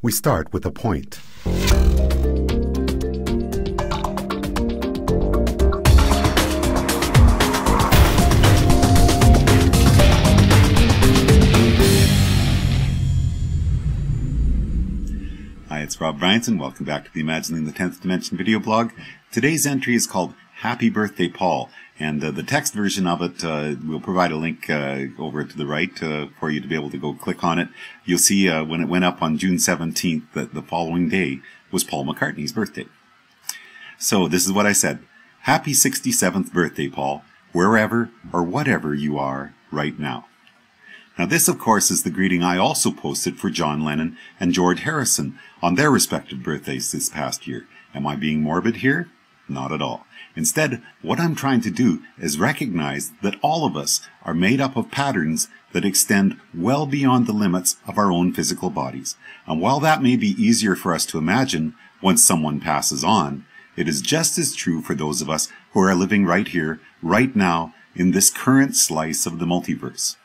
We start with a point. Hi, it's Rob Bryanson. Welcome back to the Imagining the 10th Dimension video blog. Today's entry is called Happy Birthday, Paul. And the text version of it, we'll provide a link over to the right for you to be able to go click on it. You'll see when it went up on June 17th that the following day was Paul McCartney's birthday. So this is what I said. Happy 67th birthday, Paul, wherever or whatever you are right now. Now this, of course, is the greeting I also posted for John Lennon and George Harrison on their respective birthdays this past year. Am I being morbid here? Not at all. Instead, what I'm trying to do is recognize that all of us are made up of patterns that extend well beyond the limits of our own physical bodies. And while that may be easier for us to imagine once someone passes on, it is just as true for those of us who are living right here, right now, in this current slice of the multiverse.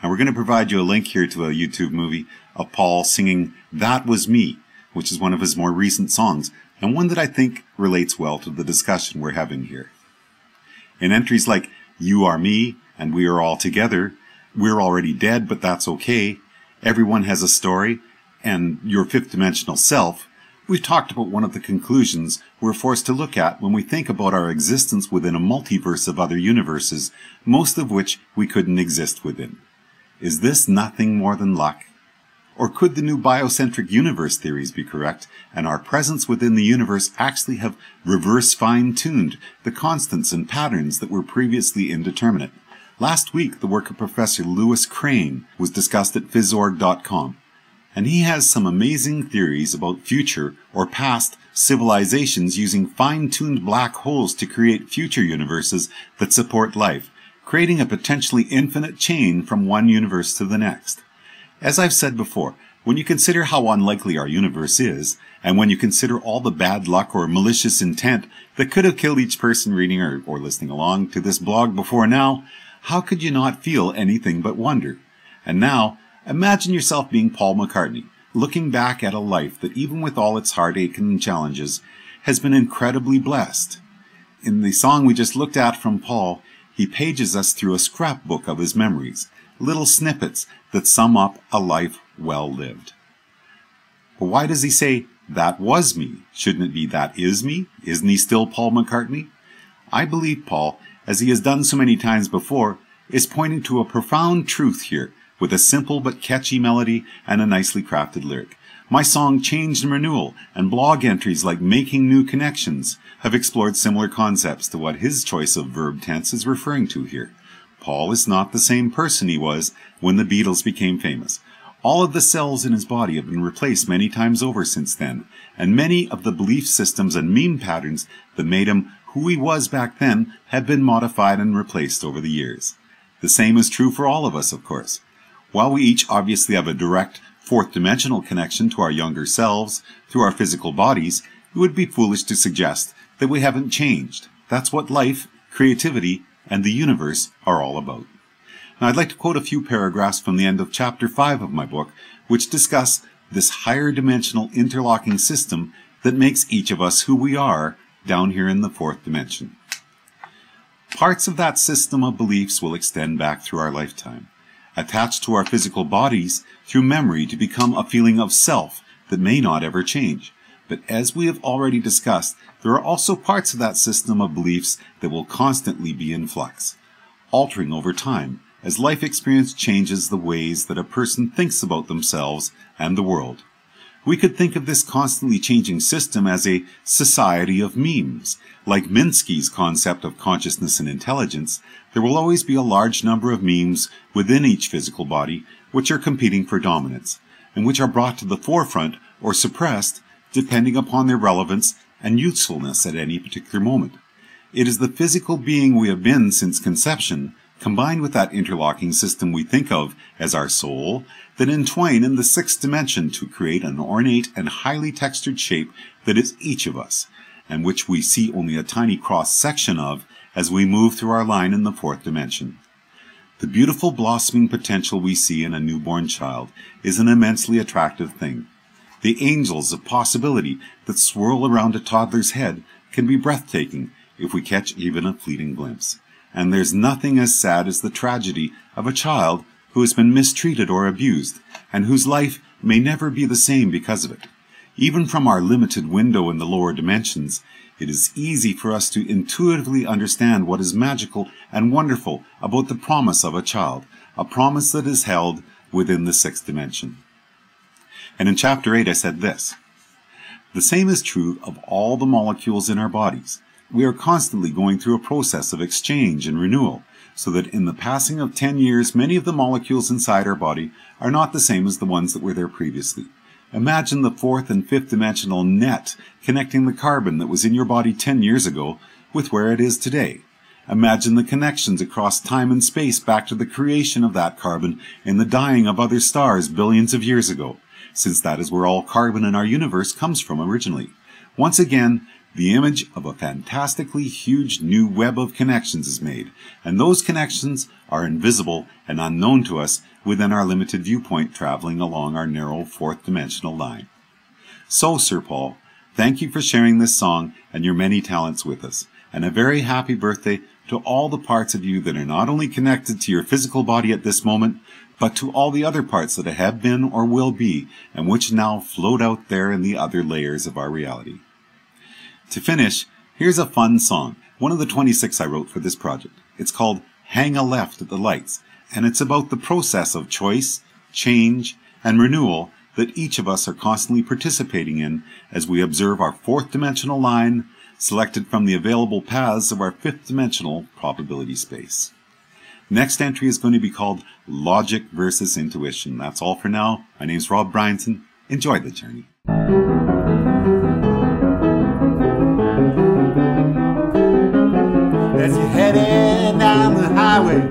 Now we're going to provide you a link here to a YouTube movie of Paul singing That Was Me, which is one of his more recent songs, and one that I think relates well to the discussion we're having here. In entries like You Are Me and We Are All Together, We're Already Dead But That's Okay, Everyone Has a Story, and Your Fifth Dimensional Self, we've talked about one of the conclusions we're forced to look at when we think about our existence within a multiverse of other universes, most of which we couldn't exist within. Is this nothing more than luck? Or could the new biocentric universe theories be correct, and our presence within the universe actually have reverse fine-tuned the constants and patterns that were previously indeterminate? Last week, the work of Professor Lewis Crane was discussed at Phys.org.com, and he has some amazing theories about future or past civilizations using fine-tuned black holes to create future universes that support life, creating a potentially infinite chain from one universe to the next. As I've said before, when you consider how unlikely our universe is, and when you consider all the bad luck or malicious intent that could have killed each person reading or listening along to this blog before now, how could you not feel anything but wonder? And now, imagine yourself being Paul McCartney, looking back at a life that even with all its heartache and challenges, has been incredibly blessed. In the song we just looked at from Paul, he pages us through a scrapbook of his memories, little snippets that sum up a life well lived. But why does he say, that was me? Shouldn't it be, that is me? Isn't he still Paul McCartney? I believe Paul, as he has done so many times before, is pointing to a profound truth here, with a simple but catchy melody and a nicely crafted lyric. My song Change and Renewal and blog entries like Making New Connections have explored similar concepts to what his choice of verb tense is referring to here. Paul is not the same person he was when the Beatles became famous. All of the cells in his body have been replaced many times over since then, and many of the belief systems and meme patterns that made him who he was back then have been modified and replaced over the years. The same is true for all of us, of course. While we each obviously have a direct fourth dimensional connection to our younger selves through our physical bodies, it would be foolish to suggest that we haven't changed. That's what life, creativity, and the universe are all about. Now I'd like to quote a few paragraphs from the end of chapter 5 of my book, which discuss this higher dimensional interlocking system that makes each of us who we are down here in the fourth dimension. Parts of that system of beliefs will extend back through our lifetime, attached to our physical bodies through memory to become a feeling of self that may not ever change. But as we have already discussed, there are also parts of that system of beliefs that will constantly be in flux, altering over time as life experience changes the ways that a person thinks about themselves and the world. We could think of this constantly changing system as a society of memes. Like Minsky's concept of consciousness and intelligence, there will always be a large number of memes within each physical body which are competing for dominance, and which are brought to the forefront or suppressed depending upon their relevance and usefulness at any particular moment. It is the physical being we have been since conception, combined with that interlocking system we think of as our soul, that entwine in the sixth dimension to create an ornate and highly textured shape that is each of us, and which we see only a tiny cross-section of as we move through our line in the fourth dimension. The beautiful blossoming potential we see in a newborn child is an immensely attractive thing. The angels of possibility that swirl around a toddler's head can be breathtaking if we catch even a fleeting glimpse. And there's nothing as sad as the tragedy of a child who has been mistreated or abused, and whose life may never be the same because of it. Even from our limited window in the lower dimensions, it is easy for us to intuitively understand what is magical and wonderful about the promise of a child, a promise that is held within the sixth dimension. And in chapter 8 I said this: the same is true of all the molecules in our bodies. We are constantly going through a process of exchange and renewal, so that in the passing of 10 years, many of the molecules inside our body are not the same as the ones that were there previously. Imagine the fourth and fifth dimensional net connecting the carbon that was in your body 10 years ago with where it is today. Imagine the connections across time and space back to the creation of that carbon in the dying of other stars billions of years ago, since that is where all carbon in our universe comes from originally. Once again, the image of a fantastically huge new web of connections is made, and those connections are invisible and unknown to us within our limited viewpoint traveling along our narrow fourth dimensional line. So, Sir Paul, thank you for sharing this song and your many talents with us, and a very happy birthday to all the parts of you that are not only connected to your physical body at this moment, but to all the other parts that have been or will be, and which now float out there in the other layers of our reality. To finish, here's a fun song, one of the 26 I wrote for this project. It's called Hang a Left at the Lights, and it's about the process of choice, change, and renewal that each of us are constantly participating in as we observe our fourth dimensional line, selected from the available paths of our fifth dimensional probability space. Next entry is going to be called Logic versus Intuition. That's all for now. My name's Rob Bryanton. Enjoy the journey. As you're heading down the highway,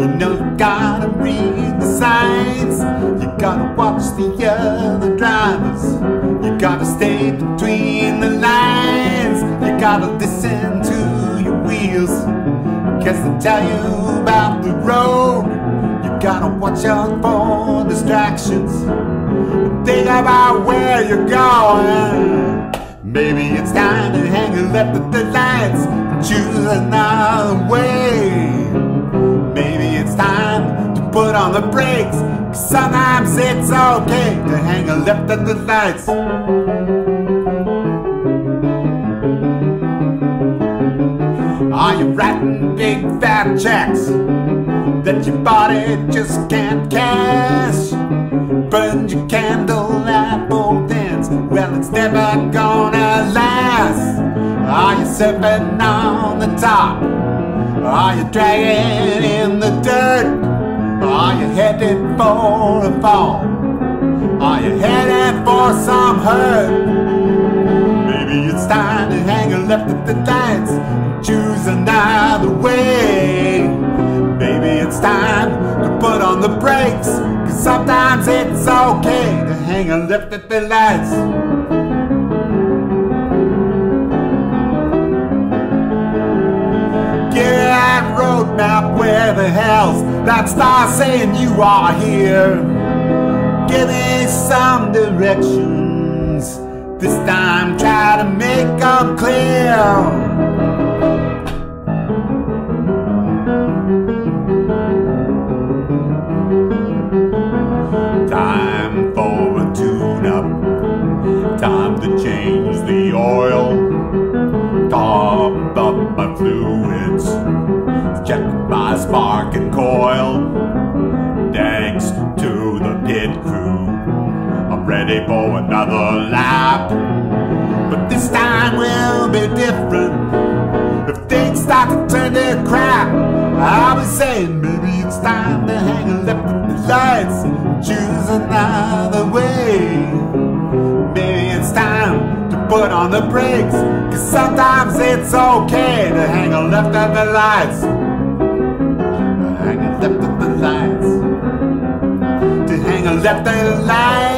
you know you gotta read the signs. You gotta watch the other drivers. You gotta stay between the lines. You gotta listen to your wheels, 'cause they tell you about the road. You gotta watch out for distractions. Think about where you're going. Maybe it's time to hang a left at the lights and choose another way. Maybe it's time to put on the brakes, 'cause sometimes it's okay to hang a left at the lights. Are you writing big fat checks that your body just can't cash? Burned your candle at both ends, well it's never gonna last. Are you surfing on the top? Are you dragging in the dirt? Are you headed for a fall? Are you headed for some hurt? Maybe it's time to hang a left at the lights and choose another way. Maybe it's time to put on the brakes, 'cause sometimes it's okay to hang a left at the lights. Get that road map, where the hell's that star saying you are here? Give me some directions, this time try to make them clear. Time for a tune-up, time to change the oil, top up my fluids, check my spark and coil. Thanks to the pit crew, I'm ready for another lap. But this time will be different. If things start to turn to crap, I'll be saying maybe it's time to hang a left at the lights and choose another way. Maybe it's time to put on the brakes, 'cause sometimes it's okay to hang a left at the lights. Hang a left at the lights. To hang a left at the lights.